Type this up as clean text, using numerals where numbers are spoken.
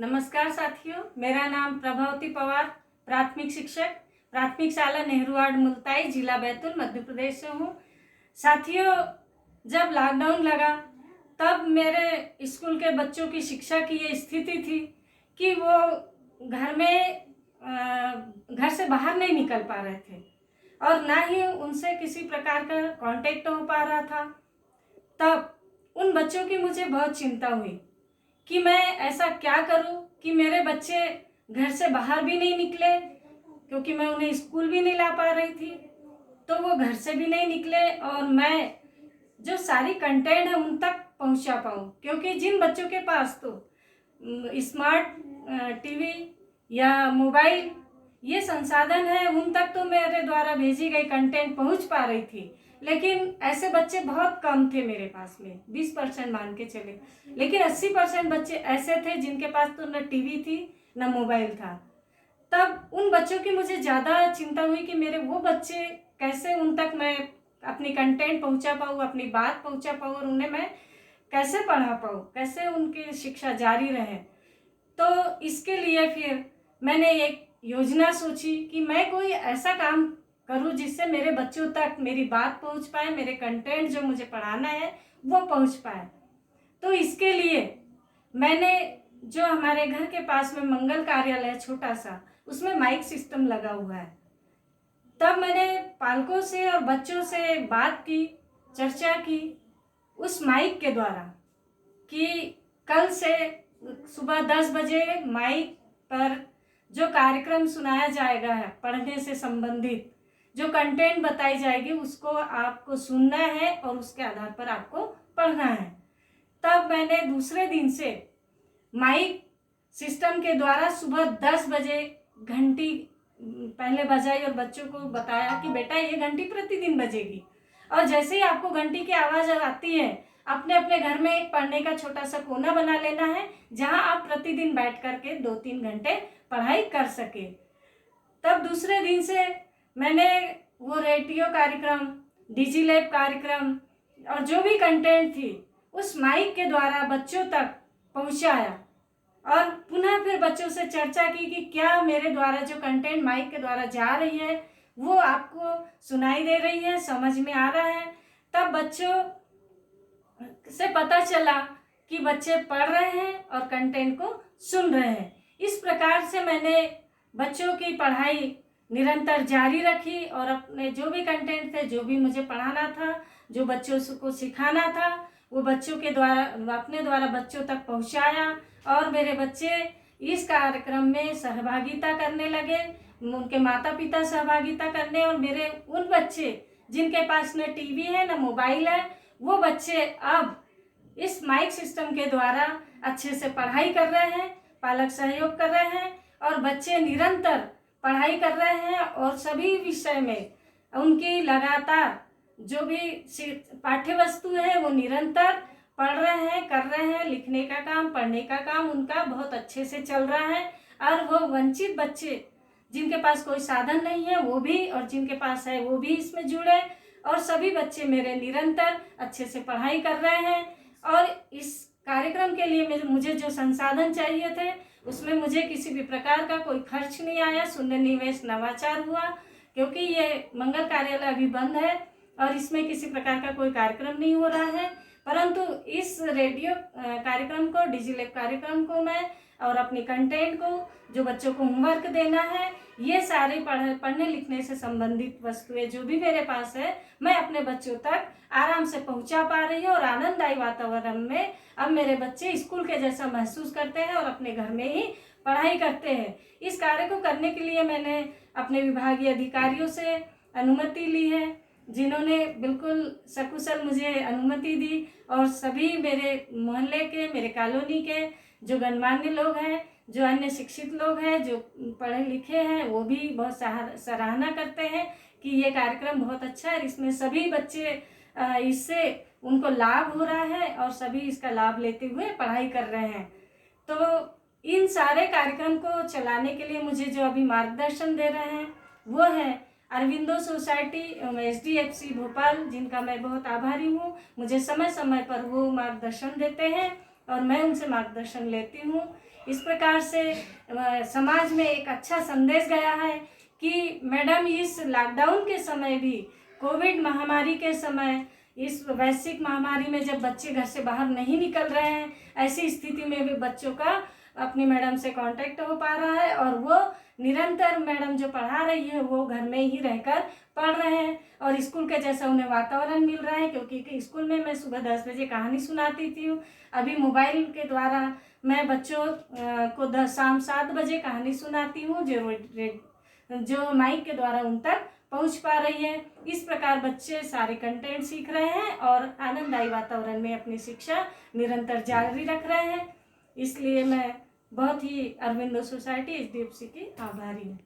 नमस्कार साथियों, मेरा नाम प्रभावती पवार, प्राथमिक शिक्षक, प्राथमिक शाला नेहरू वार्ड मुल्ताई, जिला बैतूल, मध्य प्रदेश से हूँ। साथियों, जब लॉकडाउन लगा तब मेरे स्कूल के बच्चों की शिक्षा की ये स्थिति थी कि वो घर से बाहर नहीं निकल पा रहे थे और ना ही उनसे किसी प्रकार का कांटेक्ट हो पा रहा था। तब उन बच्चों की मुझे बहुत चिंता हुई कि मैं ऐसा क्या करूं कि मेरे बच्चे घर से बाहर भी नहीं निकले, क्योंकि मैं उन्हें स्कूल भी नहीं ला पा रही थी, तो वो घर से भी नहीं निकले और मैं जो सारी कंटेंट है उन तक पहुंचा पाऊं। क्योंकि जिन बच्चों के पास तो स्मार्ट टीवी या मोबाइल ये संसाधन है, उन तक तो मेरे द्वारा भेजी गई कंटेंट पहुंच पा रही थी, लेकिन ऐसे बच्चे बहुत कम थे मेरे पास में, 20% मान के चले। लेकिन 80% बच्चे ऐसे थे जिनके पास तो न टीवी थी न मोबाइल था। तब उन बच्चों की मुझे ज़्यादा चिंता हुई कि मेरे वो बच्चे कैसे, उन तक मैं अपनी कंटेंट पहुंचा पाऊँ, अपनी बात पहुंचा पाऊँ और उन्हें मैं कैसे पढ़ा पाऊँ, कैसे उनकी शिक्षा जारी रहे। तो इसके लिए फिर मैंने एक योजना सोची कि मैं कोई ऐसा काम करूं जिससे मेरे बच्चों तक मेरी बात पहुंच पाए, मेरे कंटेंट जो मुझे पढ़ाना है वो पहुंच पाए। तो इसके लिए मैंने जो हमारे घर के पास में मंगल कार्यालय छोटा सा, उसमें माइक सिस्टम लगा हुआ है। तब मैंने पालकों से और बच्चों से बात की, चर्चा की उस माइक के द्वारा कि कल से सुबह 10 बजे माइक पर जो कार्यक्रम सुनाया जाएगा है, पढ़ने से संबंधित जो कंटेंट बताई जाएगी उसको आपको सुनना है और उसके आधार पर आपको पढ़ना है। तब मैंने दूसरे दिन से माइक सिस्टम के द्वारा सुबह 10 बजे घंटी पहले बजाई और बच्चों को बताया कि बेटा ये घंटी प्रतिदिन बजेगी, और जैसे ही आपको घंटी की आवाज़ आती है अपने अपने घर में एक पढ़ने का छोटा सा कोना बना लेना है, जहां आप प्रतिदिन बैठ करके 2-3 घंटे पढ़ाई कर सके। तब दूसरे दिन से मैंने वो रेडियो कार्यक्रम, डिजी लैब कार्यक्रम और जो भी कंटेंट थी उस माइक के द्वारा बच्चों तक पहुंचाया और पुनः फिर बच्चों से चर्चा की कि क्या मेरे द्वारा जो कंटेंट माइक के द्वारा जा रही है वो आपको सुनाई दे रही है, समझ में आ रहा है। तब बच्चों से पता चला कि बच्चे पढ़ रहे हैं और कंटेंट को सुन रहे हैं। इस प्रकार से मैंने बच्चों की पढ़ाई निरंतर जारी रखी और अपने जो भी कंटेंट थे, जो भी मुझे पढ़ाना था, जो बच्चों को सिखाना था, वो बच्चों के द्वारा अपने द्वारा बच्चों तक पहुंचाया और मेरे बच्चे इस कार्यक्रम में सहभागिता करने लगे, उनके माता पिता सहभागिता करने, और मेरे उन बच्चे जिनके पास न टीवी है न मोबाइल है, वो बच्चे अब इस माइक सिस्टम के द्वारा अच्छे से पढ़ाई कर रहे हैं, पालक सहयोग कर रहे हैं और बच्चे निरंतर पढ़ाई कर रहे हैं और सभी विषय में उनकी लगातार जो भी पाठ्य वस्तु है वो निरंतर पढ़ रहे हैं, कर रहे हैं। लिखने का काम, पढ़ने का काम उनका बहुत अच्छे से चल रहा है और वो वंचित बच्चे जिनके पास कोई साधन नहीं है वो भी, और जिनके पास है वो भी इसमें जुड़े, और सभी बच्चे मेरे निरंतर अच्छे से पढ़ाई कर रहे हैं। और इस कार्यक्रम के लिए मुझे जो संसाधन चाहिए थे उसमें मुझे किसी भी प्रकार का कोई खर्च नहीं आया। शून्य निवेश नवाचार हुआ, क्योंकि ये मंगल कार्यालय अभी बंद है और इसमें किसी प्रकार का कोई कार्यक्रम नहीं हो रहा है, परंतु इस रेडियो कार्यक्रम को, डिजी लैब कार्यक्रम को मैं और अपनी कंटेंट को, जो बच्चों को होमवर्क देना है, ये सारे पढ़ने लिखने से संबंधित वस्तुएं जो भी मेरे पास है, मैं अपने बच्चों तक आराम से पहुंचा पा रही हूँ और आनंददायी वातावरण में अब मेरे बच्चे स्कूल के जैसा महसूस करते हैं और अपने घर में ही पढ़ाई करते हैं। इस कार्य को करने के लिए मैंने अपने विभागीय अधिकारियों से अनुमति ली है, जिन्होंने बिल्कुल सकुशल मुझे अनुमति दी, और सभी मेरे मोहल्ले के, मेरे कॉलोनी के जो गणमान्य लोग हैं, जो अन्य शिक्षित लोग हैं, जो पढ़े लिखे हैं, वो भी बहुत सराहना करते हैं कि ये कार्यक्रम बहुत अच्छा है, इसमें सभी बच्चे इससे उनको लाभ हो रहा है और सभी इसका लाभ लेते हुए पढ़ाई कर रहे हैं। तो इन सारे कार्यक्रम को चलाने के लिए मुझे जो अभी मार्गदर्शन दे रहे हैं वो है अरविंदो सोसाइटी HDFC भोपाल, जिनका मैं बहुत आभारी हूँ। मुझे समय समय पर वो मार्गदर्शन देते हैं और मैं उनसे मार्गदर्शन लेती हूँ। इस प्रकार से समाज में एक अच्छा संदेश गया है कि मैडम इस लॉकडाउन के समय भी, कोविड महामारी के समय, इस वैश्विक महामारी में जब बच्चे घर से बाहर नहीं निकल रहे हैं, ऐसी स्थिति में भी बच्चों का अपनी मैडम से कांटेक्ट हो पा रहा है और वो निरंतर मैडम जो पढ़ा रही है वो घर में ही रहकर पढ़ रहे हैं और स्कूल के जैसा उन्हें वातावरण मिल रहा है। क्योंकि स्कूल में मैं सुबह 10 बजे कहानी सुनाती थी, अभी मोबाइल के द्वारा मैं बच्चों को शाम 7 बजे कहानी सुनाती हूँ जो माइक के द्वारा उन तक पहुँच पा रही है। इस प्रकार बच्चे सारे कंटेंट सीख रहे हैं और आनंददायी वातावरण में अपनी शिक्षा निरंतर जारी रख रहे हैं। इसलिए मैं बहुत ही अरविंदो सोसाइटी HDFC की आभारी हूँ।